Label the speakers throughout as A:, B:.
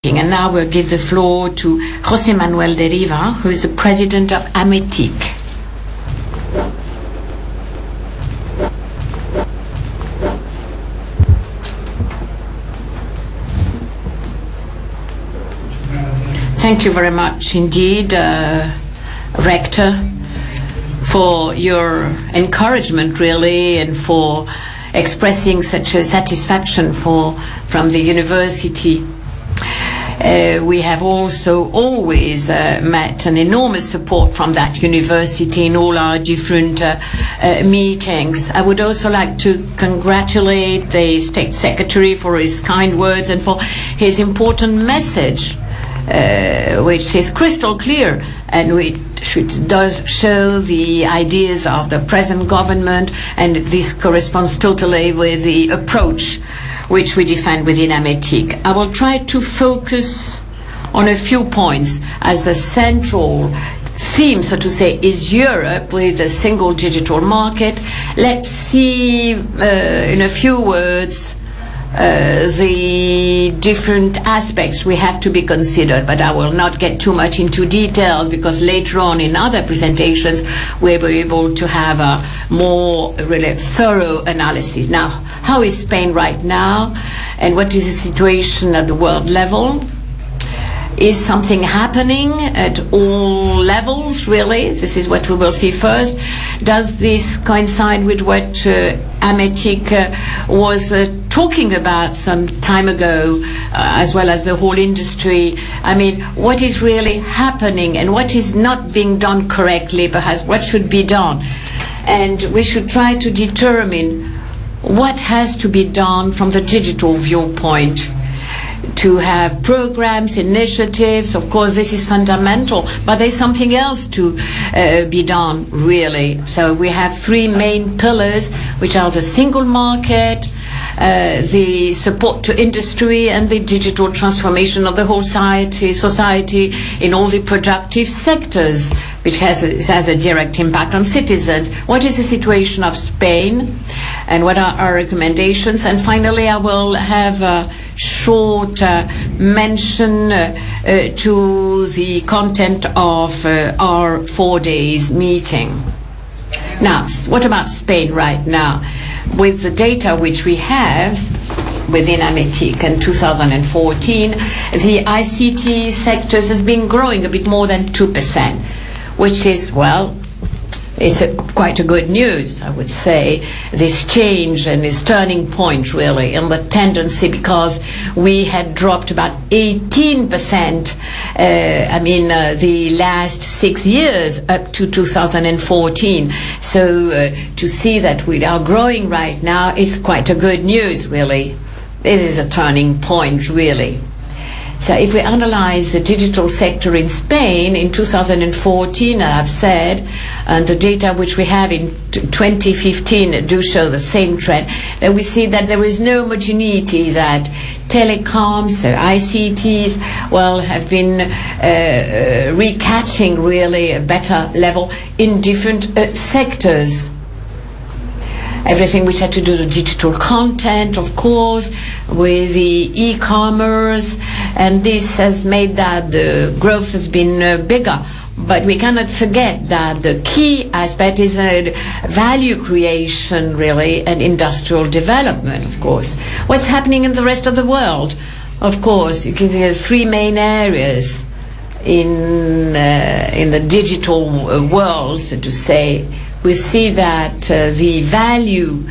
A: And now we'll give the floor to José Manuel de Riva, who is the president of AMETIC. Thank you very much indeed, Rector, for your encouragement, really, and for expressing such a satisfaction from the university. We have also always met an enormous support from that university in all our different meetings. I would also like to congratulate the State Secretary for his kind words and for his important message, which is crystal clear and which does show the ideas of the present government, and this corresponds totally with the approach which we defend within AMETIC. I will try to focus on a few points, as the central theme, so to say, is Europe with a single digital market. Let's see in a few words the different aspects we have to be considered, but I will not get too much into details because later on in other presentations we'll be able to have a more really thorough analysis. Now, how is Spain right now, and what is the situation at the world level? Is something happening at all levels, really? This is what we will see first. Does this coincide with what AMETIC was talking about some time ago, as well as the whole industry? I mean, what is really happening and what is not being done correctly, perhaps what should be done? And we should try to determine what has to be done from the digital viewpoint. To have programs, initiatives, of course this is fundamental, but there's something else to be done, really. So we have three main pillars, which are the single market, the support to industry, and the digital transformation of the whole society in all the productive sectors, which has a direct impact on citizens. What is the situation of Spain, and what are our recommendations? And finally, I will have a short mention to the content of our 4 days meeting. Now, what about Spain right now? With the data which we have within AMETIC in 2014, the ICT sectors has been growing a bit more than 2%, which is, well, it's quite a good news, I would say, this change and this turning point, really, in the tendency, because we had dropped about 18%, the last 6 years up to 2014. So to see that we are growing right now is quite a good news, really. This is a turning point, really. So if we analyze the digital sector in Spain in 2014, I have said, and the data which we have in 2015 do show the same trend, that we see that there is no homogeneity, that telecoms, so ICTs, well, have been recatching really a better level in different sectors. Everything which had to do with digital content, of course, with the e-commerce, and this has made that the growth has been bigger. But we cannot forget that the key aspect is value creation, really, and industrial development, of course. What's happening in the rest of the world? Of course, you can see the three main areas in the digital world, so to say. We see that the value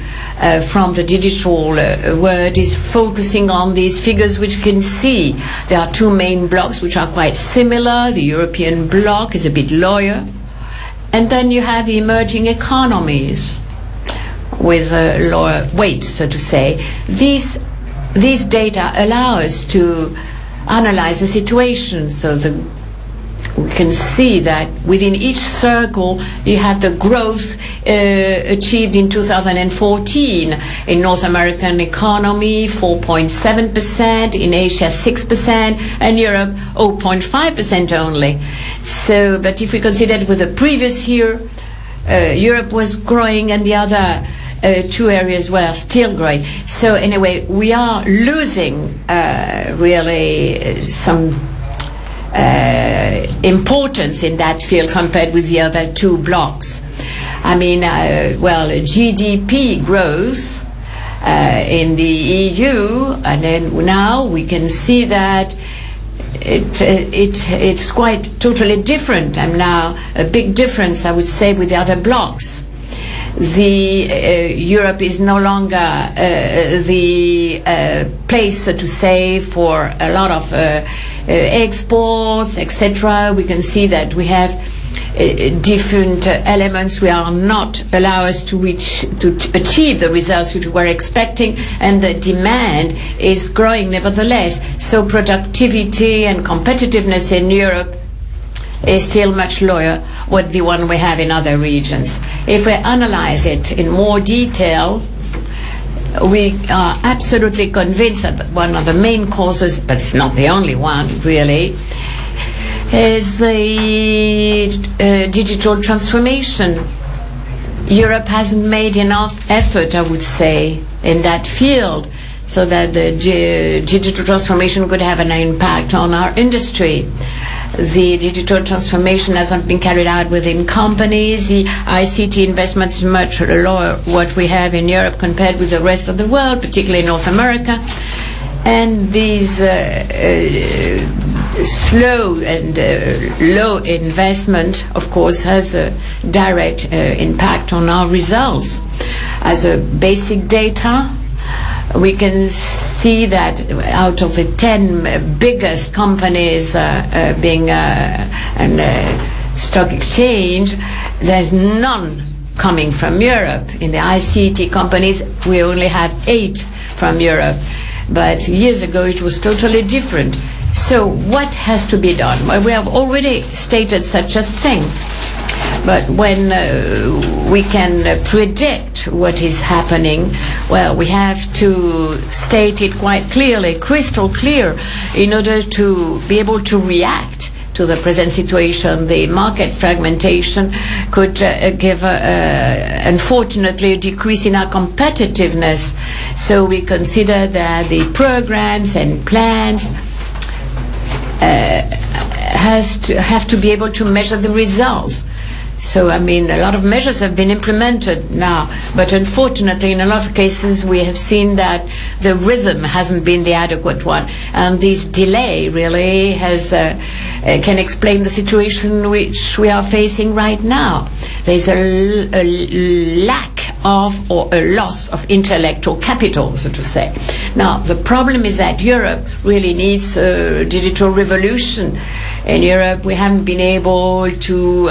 A: from the digital world is focusing on these figures which you can see. There are two main blocks which are quite similar. The European bloc is a bit lower. And then you have the emerging economies with a lower weight, so to say. These data allow us to analyze the situation. So we can see that within each circle you have the growth achieved in 2014 in North American economy 4.7%, in Asia 6%, and Europe 0.5% only. So, but if we consider it with the previous year, Europe was growing and the other two areas were still growing. So anyway, we are losing really some importance in that field compared with the other two blocks. I mean, GDP growth in the EU, and then now we can see that it's quite totally different, and now a big difference, I would say, with the other blocks. Europe is no longer the place, so to say, for a lot of exports, etc. We can see that we have different elements we are not allow us to achieve the results which we were expecting, and the demand is growing nevertheless. So productivity and competitiveness in Europe is still much lower than the one we have in other regions. If we analyze it in more detail, we are absolutely convinced that one of the main causes, but it's not the only one really, is the digital transformation. Europe hasn't made enough effort, I would say, in that field, so that the digital transformation could have an impact on our industry. The digital transformation hasn't been carried out within companies. The ICT investment is much lower what we have in Europe compared with the rest of the world, particularly North America. And these slow and low investment, of course, has a direct impact on our results. As a basic data, we can see that out of the 10 biggest companies being an stock exchange, there's none coming from Europe. In the ICT companies, we only have 8 from Europe. But years ago, it was totally different. So what has to be done? Well, we have already stated such a thing. But when we can predict what is happening, well, we have to state it quite clearly, crystal clear, in order to be able to react to the present situation. The market fragmentation could give, unfortunately, a decrease in our competitiveness. So we consider that the programs and plans have to be able to measure the results. So, I mean, a lot of measures have been implemented now, but unfortunately, in a lot of cases, we have seen that the rhythm hasn't been the adequate one. And this delay really can explain the situation which we are facing right now. There's a lack of, or a loss of intellectual capital, so to say. Now, the problem is that Europe really needs a digital revolution. In Europe, we haven't been able to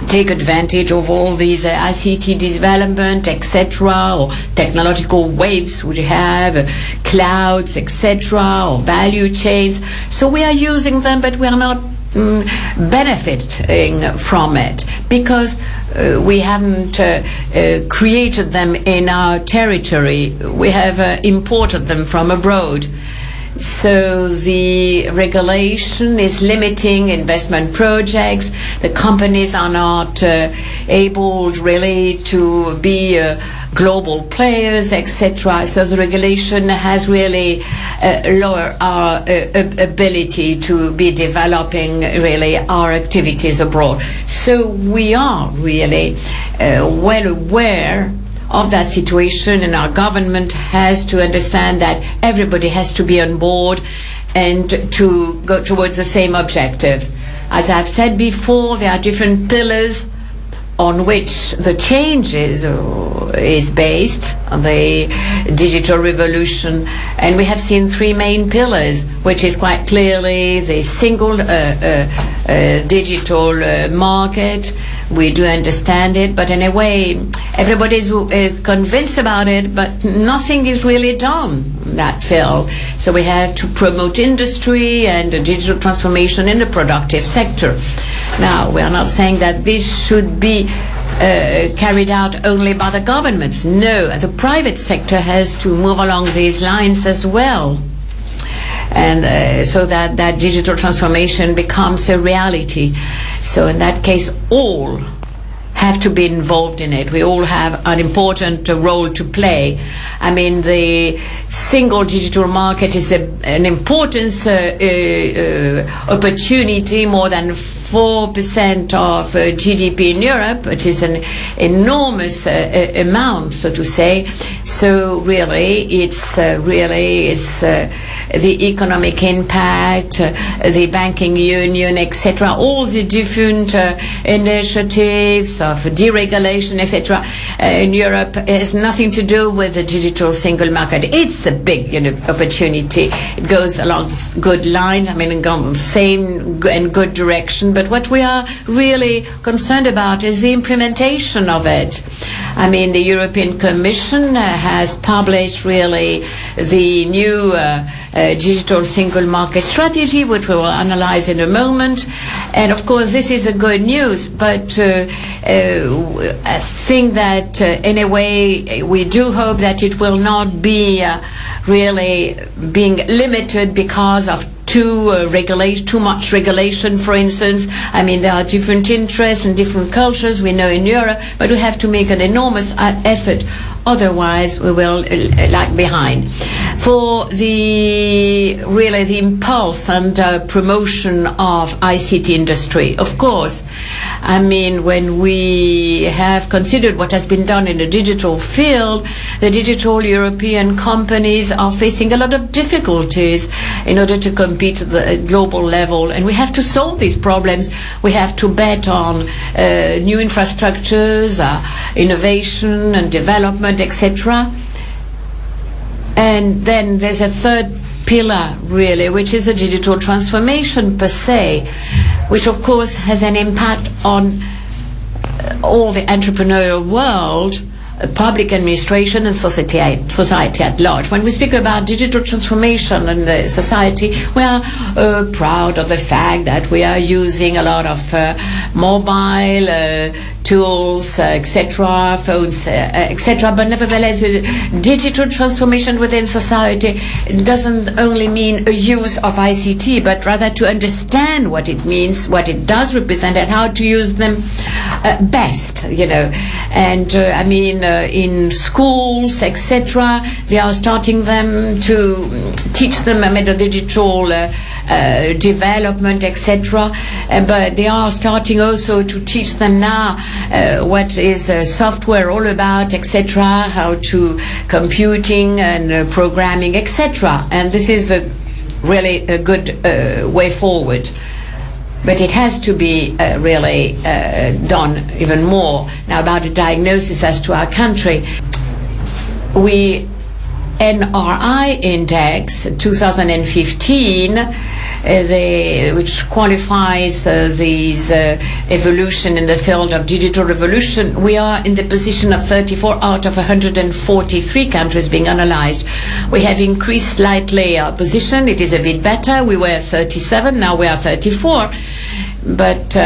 A: take advantage of all these ICT development, etc., or technological waves we have, clouds, etc., or value chains. So we are using them, but we are not benefiting from it because we haven't created them in our territory. We have imported them from abroad. So the regulation is limiting investment projects. The companies are not able really to be global players, etc. So the regulation has really lowered our ability to be developing really our activities abroad. So we are really well aware of that situation, and our government has to understand that everybody has to be on board and to go towards the same objective. As I've said before, there are different pillars on which the change is based on the digital revolution, and we have seen 3 main pillars, which is quite clearly the single digital market. We do understand it, but in a way, everybody is convinced about it, but nothing is really done in that field. So we have to promote industry and digital transformation in the productive sector. Now, we are not saying that this should be carried out only by the governments. No, the private sector has to move along these lines as well. And so that digital transformation becomes a reality. So in that case, all have to be involved in it. We all have an important role to play. I mean, the single digital market is an important opportunity, more than 4% of GDP in Europe. It is an enormous amount, so to say. So really, it's the economic impact, the banking union, etc. All the different initiatives of deregulation, etc. In Europe has nothing to do with the digital single market. It's a big, opportunity. It goes along good lines. I mean, the same and good direction. But what we are really concerned about is the implementation of it. I mean, the European Commission has published really the new digital single market strategy, which we will analyze in a moment. And of course, this is a good news, but I think that anyway, we do hope that it will not be really being limited because of too much regulation, for instance. I mean, there are different interests and different cultures, we know, in Europe, but we have to make an enormous effort. Otherwise, we will lag behind. For the impulse and promotion of ICT industry, of course, I mean, when we have considered what has been done in the digital field, the digital European companies are facing a lot of difficulties in order to compete at the global level, and we have to solve these problems. We have to bet on new infrastructures, innovation and development, etc. And then there's a third pillar, really, which is the digital transformation per se, which of course has an impact on all the entrepreneurial world, public administration and society at large. When we speak about digital transformation in the society, we are proud of the fact that we are using a lot of mobile tools, etc., phones, etc. But nevertheless, digital transformation within society doesn't only mean a use of ICT, but rather to understand what it means, what it does represent, and how to use them best, And I mean, in schools, etc., they are starting them to teach them the digital development, etc. But they are starting also to teach them now what is software all about, etc., how to computing and programming, etc. And this is really a good way forward. But it has to be really done even more. Now, about the diagnosis as to our country, we NRI index 2015, which qualifies these evolution in the field of digital revolution, we are in the position of 34 out of 143 countries being analyzed. We have increased slightly our position. It is a bit better. We were 37, now we are 34. But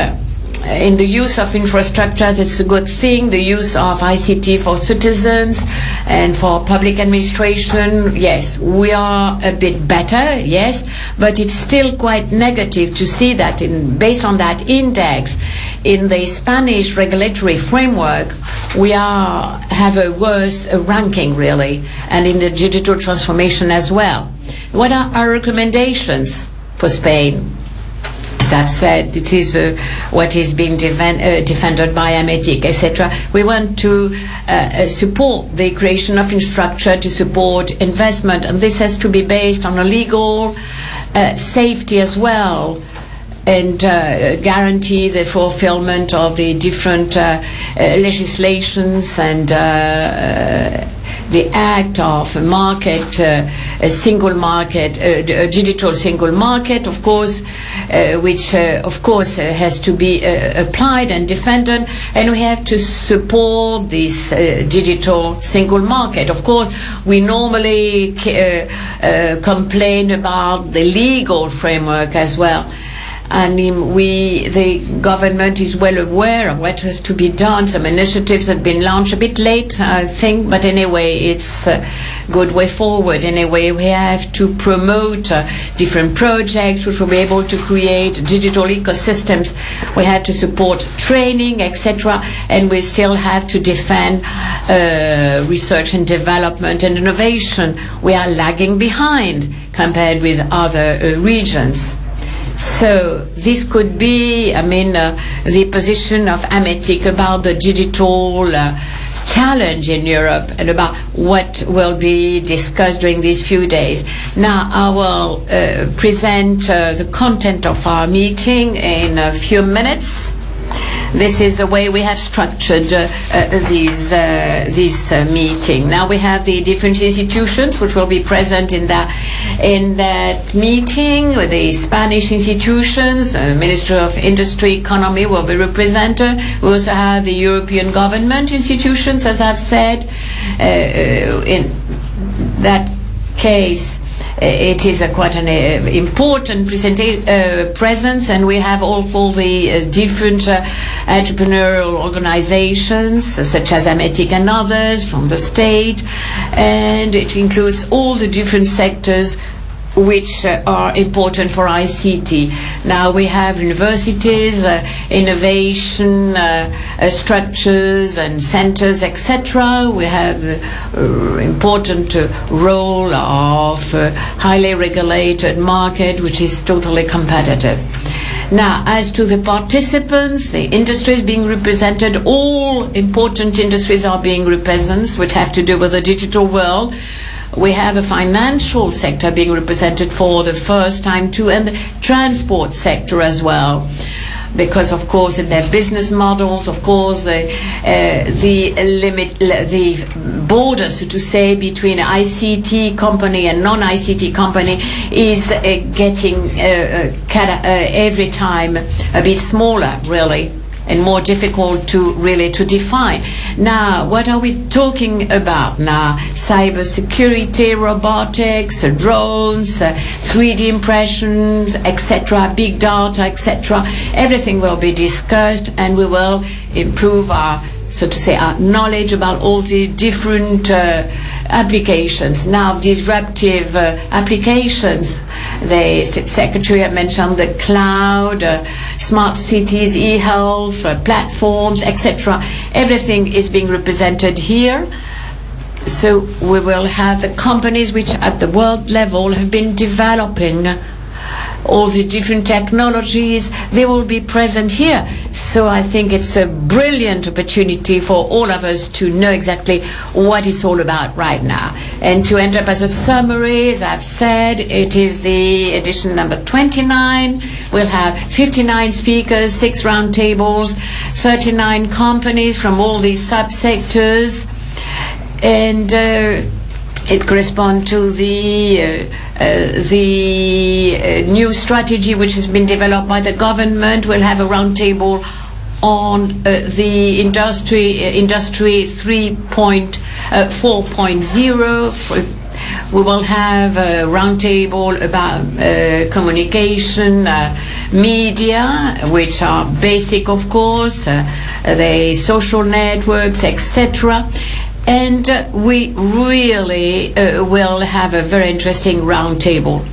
A: in the use of infrastructure, that's a good thing. The use of ICT for citizens and for public administration, yes, we are a bit better, yes, but it's still quite negative to see that based on that index, in the Spanish regulatory framework, we have a worse ranking, really, and in the digital transformation as well. What are our recommendations for Spain? As I've said, this is what is being defended by AMETIC, etc. We want to support the creation of infrastructure to support investment, and this has to be based on a legal safety as well, and guarantee the fulfillment of the different legislations and the act of market, a single market, a digital single market, of course, which of course has to be applied and defended, and we have to support this digital single market. Of course, we normally complain about the legal framework as well. And the government is well aware of what has to be done. Some initiatives have been launched a bit late, I think, but anyway, it's a good way forward. Anyway, we have to promote different projects which will be able to create digital ecosystems. We have to support training, etc., and we still have to defend research and development and innovation. We are lagging behind compared with other regions. So this could be, the position of AMETIC about the digital challenge in Europe and about what will be discussed during these few days. Now I will present the content of our meeting in a few minutes. This is the way we have structured this meeting. Now we have the different institutions which will be present in that meeting. The Spanish institutions, Ministry of Industry, Economy will be represented. We also have the European government institutions, as I've said. In that case, it is quite an important presence, and we have all the different entrepreneurial organizations, such as AMETIC and others from the state, and it includes all the different sectors which are important for ICT. Now we have universities, innovation structures and centers, etc. We have important role of highly regulated market, which is totally competitive. Now, as to the participants, the industries being represented, all important industries are being represented, which have to do with the digital world. We have a financial sector being represented for the first time too, and the transport sector as well. Because of course in their business models, of course the border, so to say, between ICT company and non-ICT company is getting every time a bit smaller, really, and more difficult to define. Now, what are we talking about now? Cybersecurity, robotics, drones, 3D impressions, etc., big data, etc. Everything will be discussed, and we will improve our, so to say, our knowledge about all the different applications. Now, disruptive applications. The Secretary had mentioned the cloud, smart cities, e-health, platforms, etc. Everything is being represented here. So we will have the companies which at the world level have been developing all the different technologies. They will be present here. So I think it's a brilliant opportunity for all of us to know exactly what it's all about right now. And to end up as a summary, as I've said, it is the edition number 29. We'll have 59 speakers, 6 roundtables, 39 companies from all these subsectors, and it corresponds to the new strategy which has been developed by the government. We'll have a roundtable on the industry 4.0. We will have a roundtable about communication, media, which are basic, of course, the social networks, etc. And we really will have a very interesting roundtable.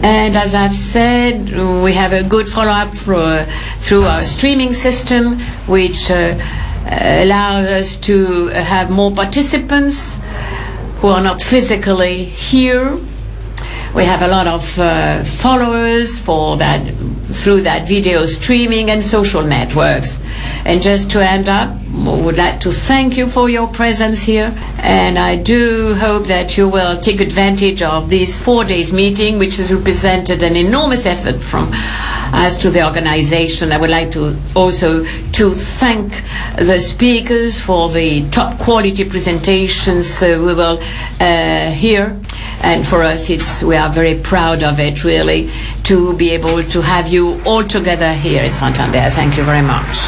A: And as I've said, we have a good follow-up through our streaming system, which allows us to have more participants who are not physically here. We have a lot of followers for that, through that video streaming and social networks. And just to end up, I would like to thank you for your presence here, and I do hope that you will take advantage of this 4 days meeting, which has represented an enormous effort from as to the organization. I would like to also to thank the speakers for the top quality presentations we will hear. And for us, we are very proud of it, really, to be able to have you all together here in Santander. Thank you very much.